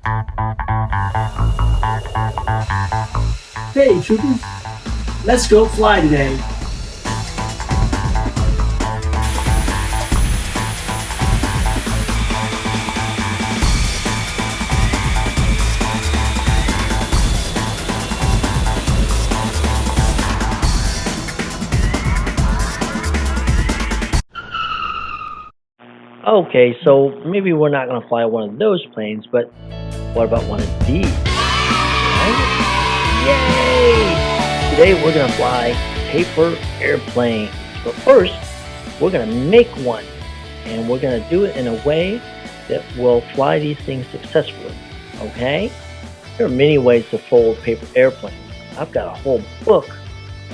Hey, troopers, let's go fly today. Okay, so maybe we're not going to fly one of those planes, but what about one of these? Right? Yay! Today we're going to fly paper airplanes. But first, we're going to make one, and we're going to do it in a way that will fly these things successfully. Okay? There are many ways to fold paper airplanes. I've got a whole book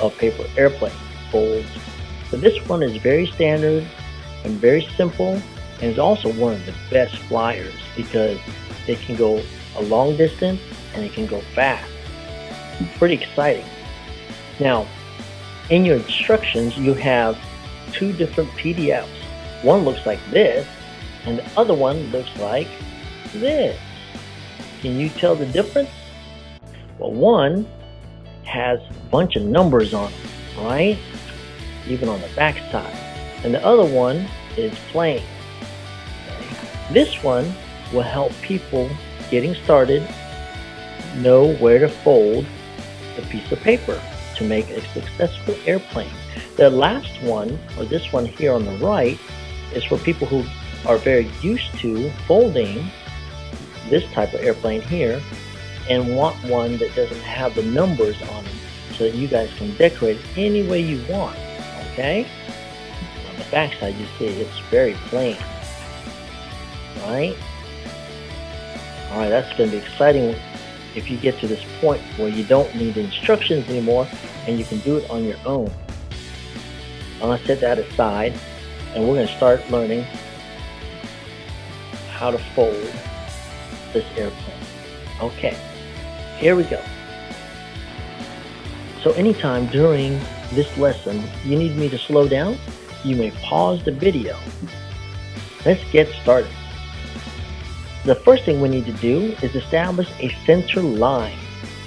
of paper airplane folds, but this one is very standard and very simple, and is also one of the best flyers because it can go a long distance and it can go fast. Pretty exciting. Now, in your instructions, you have two different PDFs. One looks like this, and the other one looks like this. Can you tell the difference? Well, one has a bunch of numbers on it, right? Even on the back side. And the other one is plain. Okay? This one will help people getting started know where to fold the piece of paper to make a successful airplane. The last one, or this one here on the right, is for people who are very used to folding this type of airplane here and want one that doesn't have the numbers on it so that you guys can decorate it any way you want. Okay? On the back side, you see it's very plain. Right? Alright, that's going to be exciting if you get to this point where you don't need instructions anymore and you can do it on your own. I'm going to set that aside and we're going to start learning how to fold this airplane. Okay, here we go. So anytime during this lesson you need me to slow down, you may pause the video. Let's get started. The first thing we need to do is establish a center line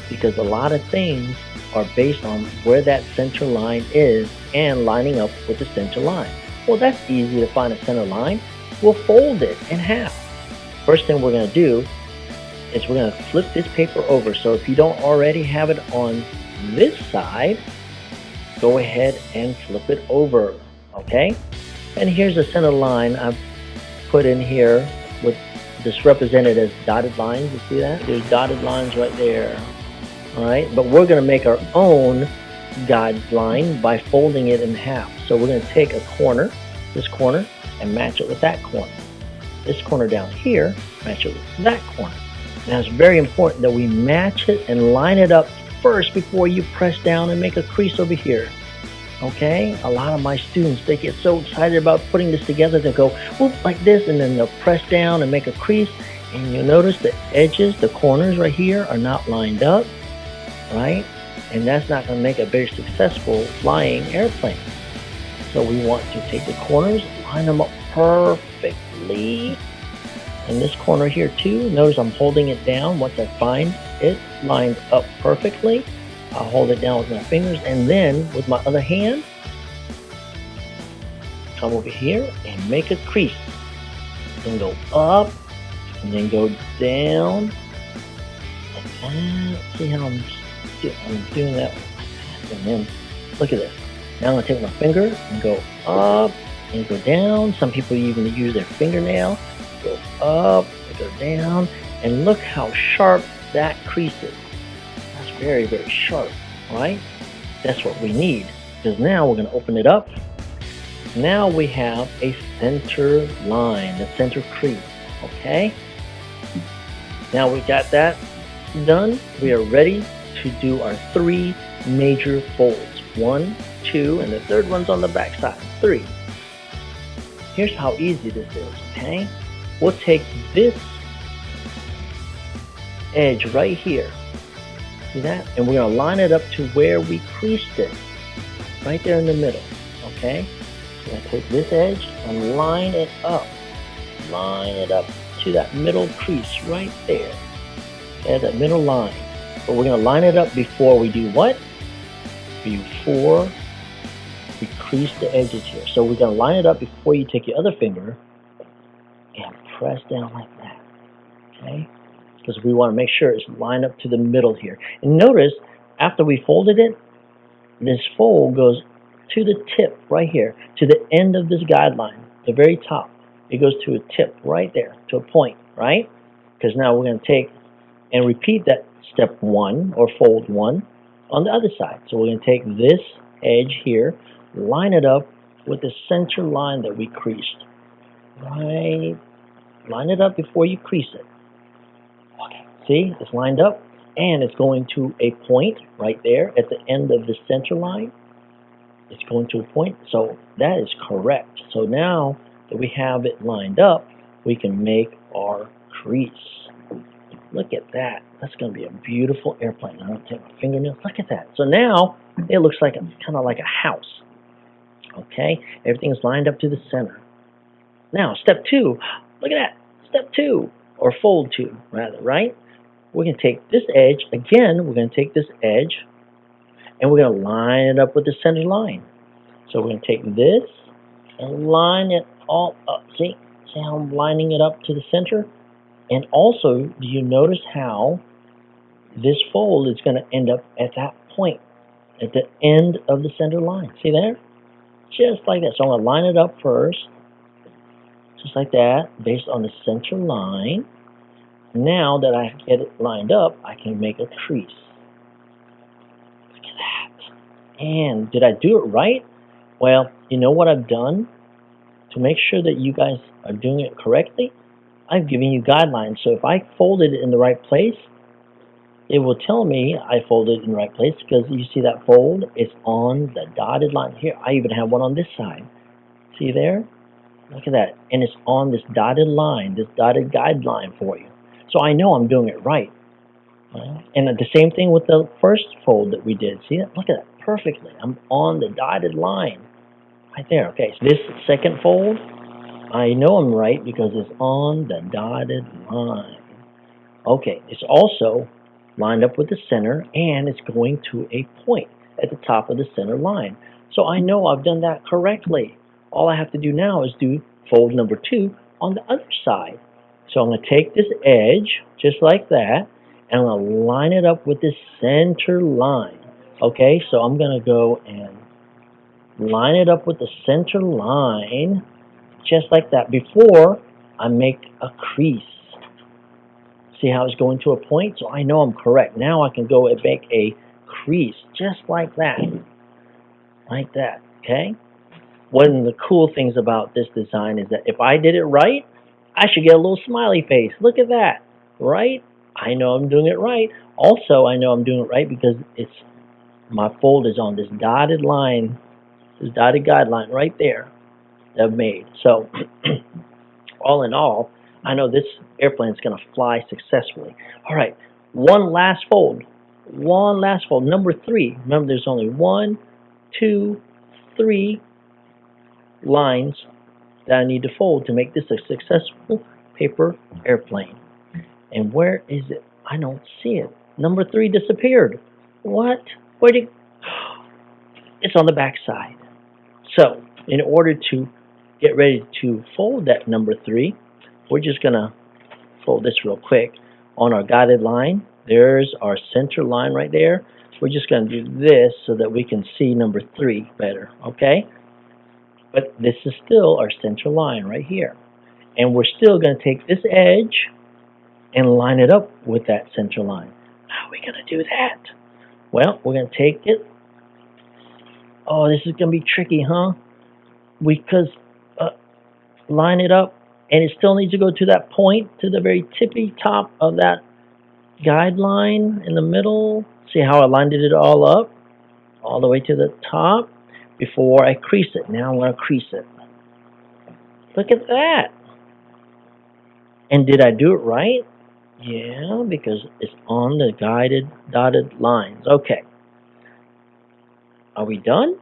because a lot of things are based on where that center line is and lining up with the center line. Well, that's easy to find a center line. We'll fold it in half. First thing we're going to do is we're going to flip this paper over. So if you don't already have it on this side, go ahead and flip it over. Okay? And here's the center line I've put in here with this represented as dotted lines. You see that? There's dotted lines right there. Alright, but we're going to make our own guideline by folding it in half. So we're going to take a corner, this corner, and match it with that corner. This corner down here, match it with that corner. Now it's very important that we match it and line it up first before you press down and make a crease over here. Okay, a lot of my students, they get so excited about putting this together, they go whoop like this, and then they'll press down and make a crease, and you'll notice the edges, the corners right here are not lined up, right? And that's not going to make a very successful flying airplane. So we want to take the corners, line them up perfectly. In this corner here too, notice I'm holding it down. Once I find it lined up perfectly, I'll hold it down with my fingers, and then with my other hand, come over here and make a crease. Then go up, and then go down. Like that. See how I'm doing that? And then, look at this. Now I'm going to take my finger and go up and go down. Some people even use their fingernail. Go up, and go down, and look how sharp that crease is. Very, very sharp, right? That's what we need, because now we're going to open it up. Now we have a center line, the center crease, okay? Now we got that done. We are ready to do our three major folds. 1, 2, and the third one's on the back side. 3. Here's how easy this is, okay? We'll take this edge right here. See that? And we're going to line it up to where we creased it. Right there in the middle. Okay? So I take this edge and line it up. Line it up to that middle crease right there. at that middle line. But we're going to line it up before we do what? Before we crease the edges here. So we're going to line it up before you take your other finger and press down like that, okay? Because we want to make sure it's lined up to the middle here. And notice, after we folded it, this fold goes to the tip right here, to the end of this guideline, the very top. It goes to a tip right there, to a point, right? Because now we're going to take and repeat that step 1 or fold 1 on the other side. So we're going to take this edge here, line it up with the center line that we creased. Right, line it up before you crease it. Okay, see, it's lined up and it's going to a point right there at the end of the center line. It's going to a point, so that is correct. So now that we have it lined up, we can make our crease. Look at that. That's going to be a beautiful airplane. I'm going to take my fingernails. Look at that. So now it looks like it's kind of like a house. Okay, everything's lined up to the center. Now, step 2. Look at that. Step 2, or fold 2, rather, right? We're going to take this edge. Again, we're going to take this edge, and we're going to line it up with the center line. So we're going to take this and line it all up. See how I'm lining it up to the center? And also, do you notice how this fold is going to end up at that point, at the end of the center line? See there? Just like that. So I'm going to line it up first, just like that, based on the center line. Now that I get it lined up, I can make a crease. Look at that. And did I do it right? Well, you know what I've done? To make sure that you guys are doing it correctly, I've given you guidelines. So if I folded it in the right place, it will tell me I folded it in the right place, because you see that fold? It's on the dotted line. Here, I even have one on this side. See there? Look at that. And it's on this dotted line, this dotted guideline for you. So I know I'm doing it right. And the same thing with the first fold that we did. See that? Look at that. Perfectly. I'm on the dotted line. Right there. Okay, so this second fold, I know I'm right because it's on the dotted line. Okay, it's also lined up with the center, and it's going to a point at the top of the center line. So I know I've done that correctly. All I have to do now is do fold number 2 on the other side. So I'm going to take this edge, just like that, and I'm going to line it up with the center line. Okay, so I'm going to go and line it up with the center line, just like that, before I make a crease. See how it's going to a point? So I know I'm correct. Now I can go and make a crease, just like that. Like that, okay? One of the cool things about this design is that if I did it right, I should get a little smiley face. Look at that, right? I know I'm doing it right. Also, I know I'm doing it right because my fold is on this dotted line, this dotted guideline right there that I've made. So, all in all, I know this airplane is going to fly successfully. All right, one last fold. One last fold, number 3. Remember, there's only 1, 2, 3 lines that I need to fold to make this a successful paper airplane. And where is it? I don't see it. Number 3 disappeared. What? Where did it? It's on the back side. So, in order to get ready to fold that number 3, we're just going to fold this real quick on our guided line. There's our center line right there. We're just going to do this so that we can see number 3 better, okay? But this is still our center line right here. And we're still going to take this edge and line it up with that center line. How are we going to do that? Well, we're going to take it. Oh, this is going to be tricky, huh? Because line it up, and it still needs to go to that point, to the very tippy top of that guideline in the middle. See how I lined it all up? All the way to the top before I crease it. Now I'm going to crease it. Look at that. And did I do it right? Yeah, because it's on the dotted lines. Okay. Are we done?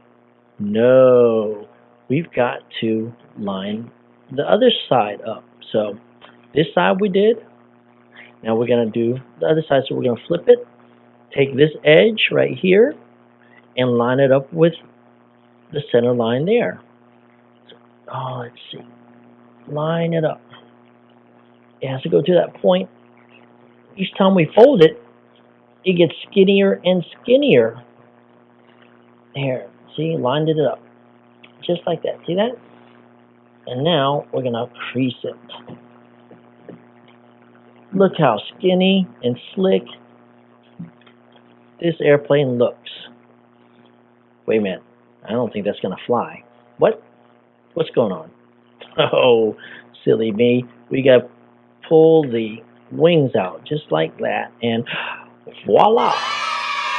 No. We've got to line the other side up. So this side we did, Now we're going to do the other side, so we're going to flip it, take this edge right here, and line it up with the center line there. Oh, let's see. Line it up. It has to go to that point. Each time we fold it, it gets skinnier and skinnier. There, see, lined it up. Just like that, see that? And now we're gonna crease it. Look how skinny and slick this airplane looks. Wait a minute, I don't think that's gonna fly. What? What's going on? Oh, silly me. We gotta pull the wings out just like that, and voila!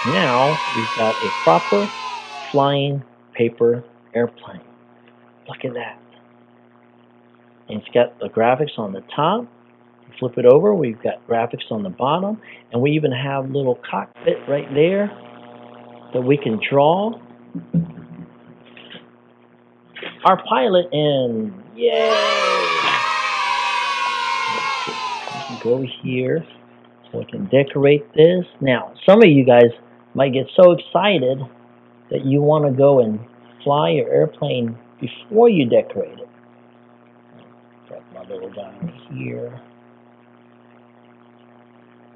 Now we've got a proper flying paper airplane. Look at that. And it's got the graphics on the top. Flip it over, we've got graphics on the bottom, and we even have little cockpit right there that we can draw our pilot in. Yay! We can go here so we can decorate this. Now, some of you guys might get so excited that you want to go and fly your airplane before you decorate it. Got my little guy here.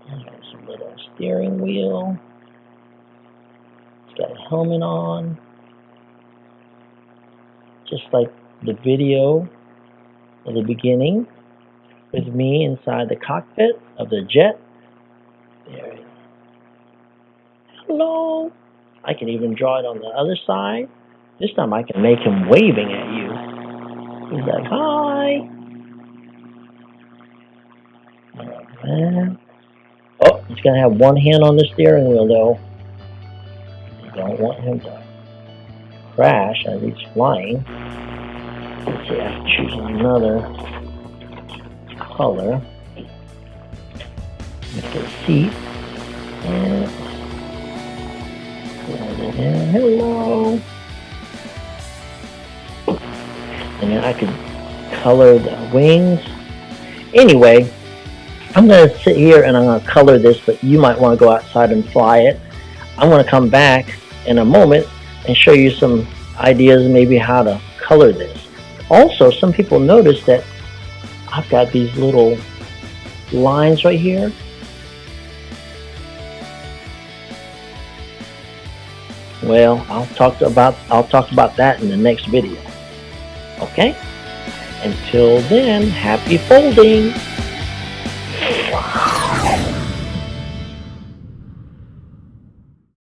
There's a little steering wheel. It's got a helmet on. Just like the video at the beginning with me inside the cockpit of the jet. There. Hello. I can even draw it on the other side. This time I can make him waving at you. He's like, hi. Oh, he's going to have one hand on the steering wheel, though. You don't want him to crash as he's flying. Let's see, I have to choose another color. Make the seat. And hello. And then I could color the wings. Anyway, I'm going to sit here and I'm going to color this, but you might want to go outside and fly it. I'm going to come back in a moment and show you some ideas maybe how to color this. Also, some people notice that I've got these little lines right here. Well, I'll talk about that in the next video. Okay? Until then, happy folding!